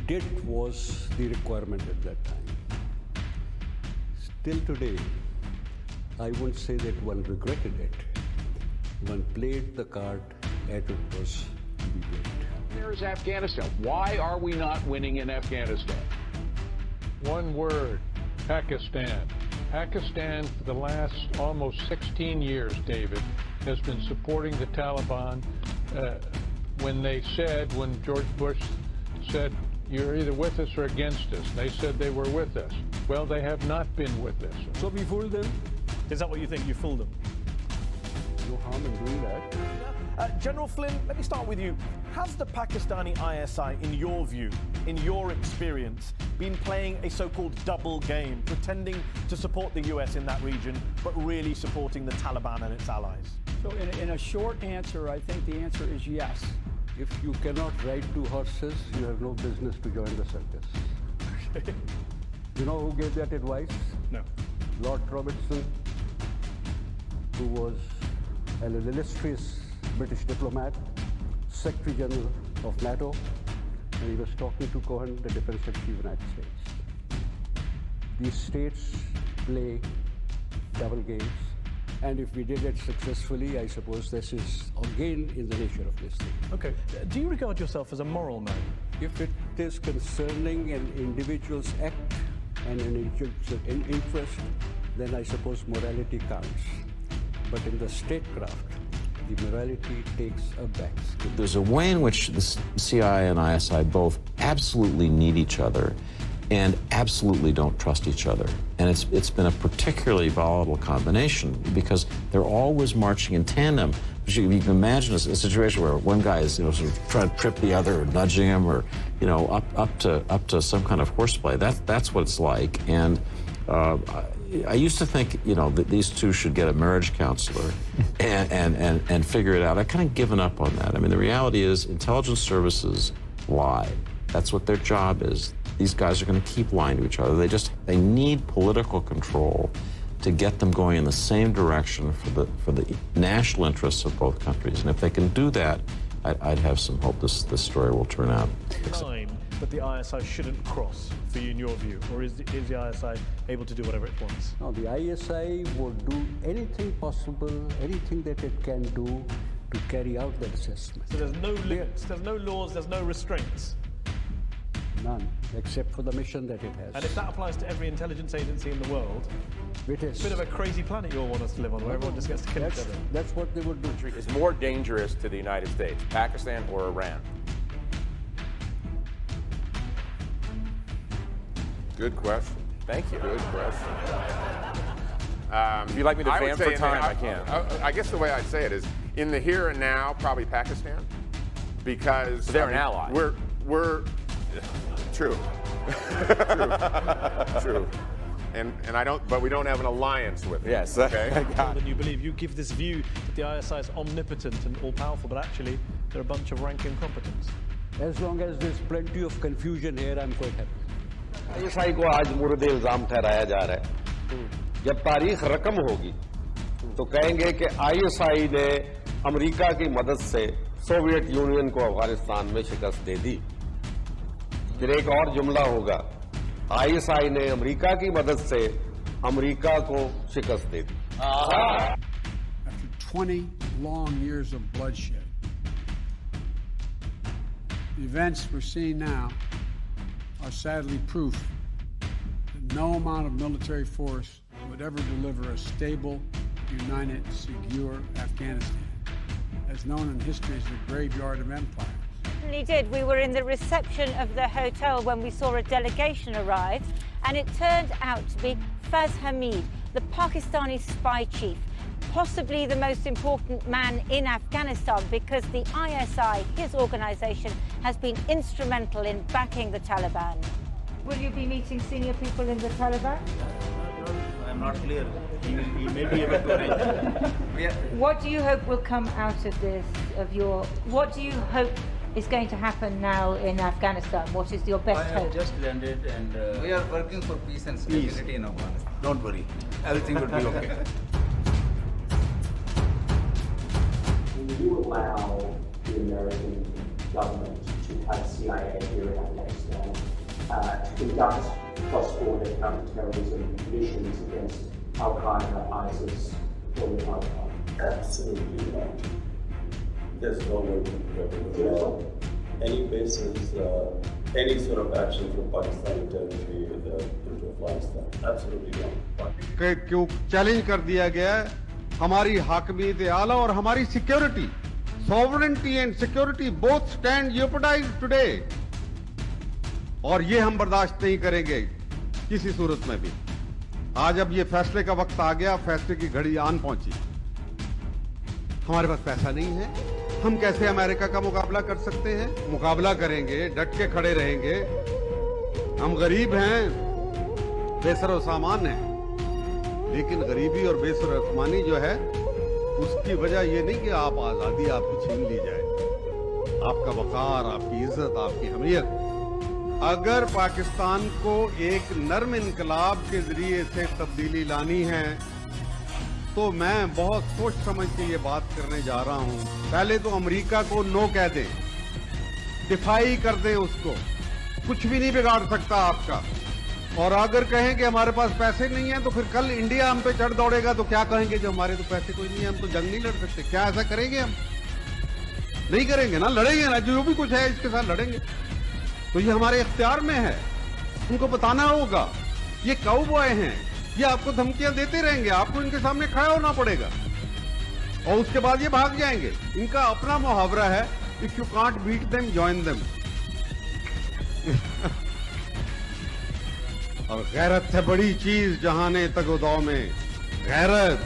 did was the requirement at that time. Still today, I won't say that one regretted it. One played the card as it was to be played. There's Afghanistan. Why are we not winning in Afghanistan? One word, Pakistan. Pakistan, for the last almost 16 years, David, has been supporting the Taliban. When George Bush said, you're either with us or against us, they said they were with us. Well, they have not been with us. So we fooled them. Is that what you think? You fooled them? No harm in doing that. General Flynn, let me start with you. Has the Pakistani ISI, in your view, in your experience, been playing a so-called double game, pretending to support the US in that region, but really supporting the Taliban and its allies? So in a short answer, I think the answer is yes. If you cannot ride two horses, you have no business to join the circus. You know who gave that advice? No. Lord Robertson, who was an illustrious British diplomat, Secretary General of NATO, and he was talking to Cohen, the Defense Secretary of the United States. These states play double games, and if we did it successfully, I suppose this is again in the nature of this thing. Okay. Do you regard yourself as a moral man? If it is concerning an individual's act and an individual's interest, then I suppose morality counts. But in the statecraft, the morality takes a backseat. There's a way in which the CIA and ISI both absolutely need each other and absolutely don't trust each other. And it's been a particularly volatile combination because they're always marching in tandem. You can imagine a situation where one guy is, sort of trying to trip the other or nudging him or, up to some kind of horseplay. That's what it's like. And I used to think, that these two should get a marriage counselor and figure it out. I've kind of given up on that. I mean, the reality is intelligence services lie. That's what their job is. These guys are going to keep lying to each other. They need political control to get them going in the same direction for the national interests of both countries. And if they can do that, I'd have some hope this story will turn out. Line that the ISI shouldn't cross, for you, in your view, or is the ISI able to do whatever it wants? Now, the ISI would do anything possible, anything that it can do to carry out that assessment. So there's no limits, there's no laws, there's no restraints? None, except for the mission that it has. And if that applies to every intelligence agency in the world, it is. It's a bit of a crazy planet you all want us to live on, where everyone just gets to kill each other. That's what they would do. Is more dangerous to the United States, Pakistan or Iran? Good question. Thank you. Good question. If you'd like me to I would fan say for time, I can. I guess the way I'd say it is, in the here and now, probably Pakistan, because But they're an ally. We're true. True. And but we don't have an alliance with them. Yes. Okay. Than you believe. You give this view that the ISI is omnipotent and all-powerful, but actually they're a bunch of rank incompetents. As long as there's plenty of confusion here, I'm quite happy. ISI को आज मुर्दे इल्जाम ठहराया जा रहा है। जब तारीख रकम होगी, तो कहेंगे कि ISI ने अमेरिका की मदद से सोवियत यूनियन को अफगानिस्तान में शिकस्त दे दी। फिर एक और जुमला होगा, ISI ने अमेरिका की मदद से अमेरिका को शिकस्त दे दी। After 20 long years of bloodshed, the events we're seeing now are sadly proof that no amount of military force would ever deliver a stable, united, secure Afghanistan, as known in history as the graveyard of empires. Certainly did. We were in the reception of the hotel when we saw a delegation arrive, and it turned out to be Faz Hamid, the Pakistani spy chief, possibly the most important man in Afghanistan because the ISI, his organisation, has been instrumental in backing the Taliban. Will you be meeting senior people in the Taliban? I'm not clear. He may be able to arrange. What do you hope will come out of this, what do you hope is going to happen now in Afghanistan? What is your best hope? I have just landed and we are working for peace and stability in Afghanistan. Don't worry. Everything will be okay. Will you allow the American government to CIA here in Afghanistan to conduct cross-border counter-terrorism missions against Al-Qaeda, ISIS, or the Taliban? Absolutely not. There's no way we can do it. Any basis, any sort of action from Pakistani territory into Afghanistan, absolutely not. क्यों challenge कर दिया गया है हमारी हाकमियत आला और हमारी security, sovereignty and security both stand jeopardized today, और ये हम बर्दाश्त नहीं करेंगे किसी सूरत में भी। आज अब ये फैसले का वक्त आ गया, फैसले की घड़ी आन पहुंची। हमारे पास पैसा नहीं है, हम कैसे अमेरिका का मुकाबला कर सकते हैं? मुकाबला करेंगे, डट के खड़े रहेंगे। हम गरीब हैं, बेसरो सामान हैं, लेकिन गरीबी और बेसरो सामानी जो है उसकी वजह ये नहीं कि आप आजादी आपकी छीन ली जाए, आपका वकार, आपकी इज्जत, आपकी हमीयत। अगर पाकिस्तान को एक नर्म इनकलाब के जरिए से तब्दीली लानी है तो मैं बहुत सोच समझ के ये बात करने जा रहा हूं। पहले तो अमेरिका को नो कह दें, डिफाई कर दें उसको, कुछ भी नहीं बिगाड़ सकता आपका। और अगर कहें कि हमारे पास पैसे नहीं है तो फिर कल इंडिया हम पे चढ़ दौड़ेगा तो क्या कहेंगे, जो हमारे तो पैसे कोई नहीं है, हम तो जंग नहीं लड़ सकते। क्या ऐसा करेंगे? हम नहीं करेंगे ना, लड़ेंगे ना, जो भी कुछ है इसके साथ लड़ेंगे। तो ये हमारे इख्तियार में है, उनको बताना होगा। ये काउबॉय हैं, ये आपको धमकियां देते रहेंगे, आपको इनके सामने खड़ा होना पड़ेगा और उसके बाद ये भाग जाएंगे। इनका अपना मुहावरा है, if you can't beat them join them. और गैरत है बड़ी चीज जहाने तगोदौ में, गैरत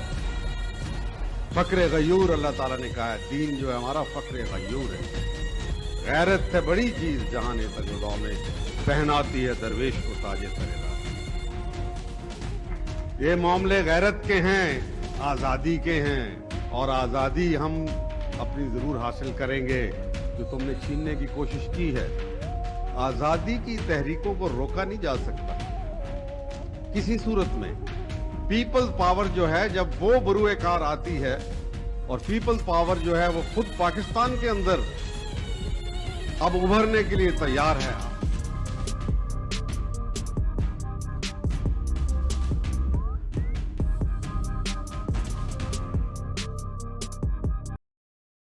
फक्रे गयूर, अल्लाह ताला ने कहा है दीन जो है हमारा फक्रे गयूर है। गैरत है बड़ी चीज जहाने तगोदौ में, पहनाती है दरवेश को ताजे सरेदार। ये मामले गैरत के हैं, आजादी के हैं, और आजादी हम अपनी जरूर हासिल करेंगे जो तुमने छीनने की कोशिश की है। आजादी की तहरीकों को रोका नहीं जा सकता किसी सूरत में। पीपल्स पावर जो है, जब वो बरूए कार आती है, और पीपल्स पावर जो है वो खुद पाकिस्तान के अंदर अब उभरने के लिए तैयार है।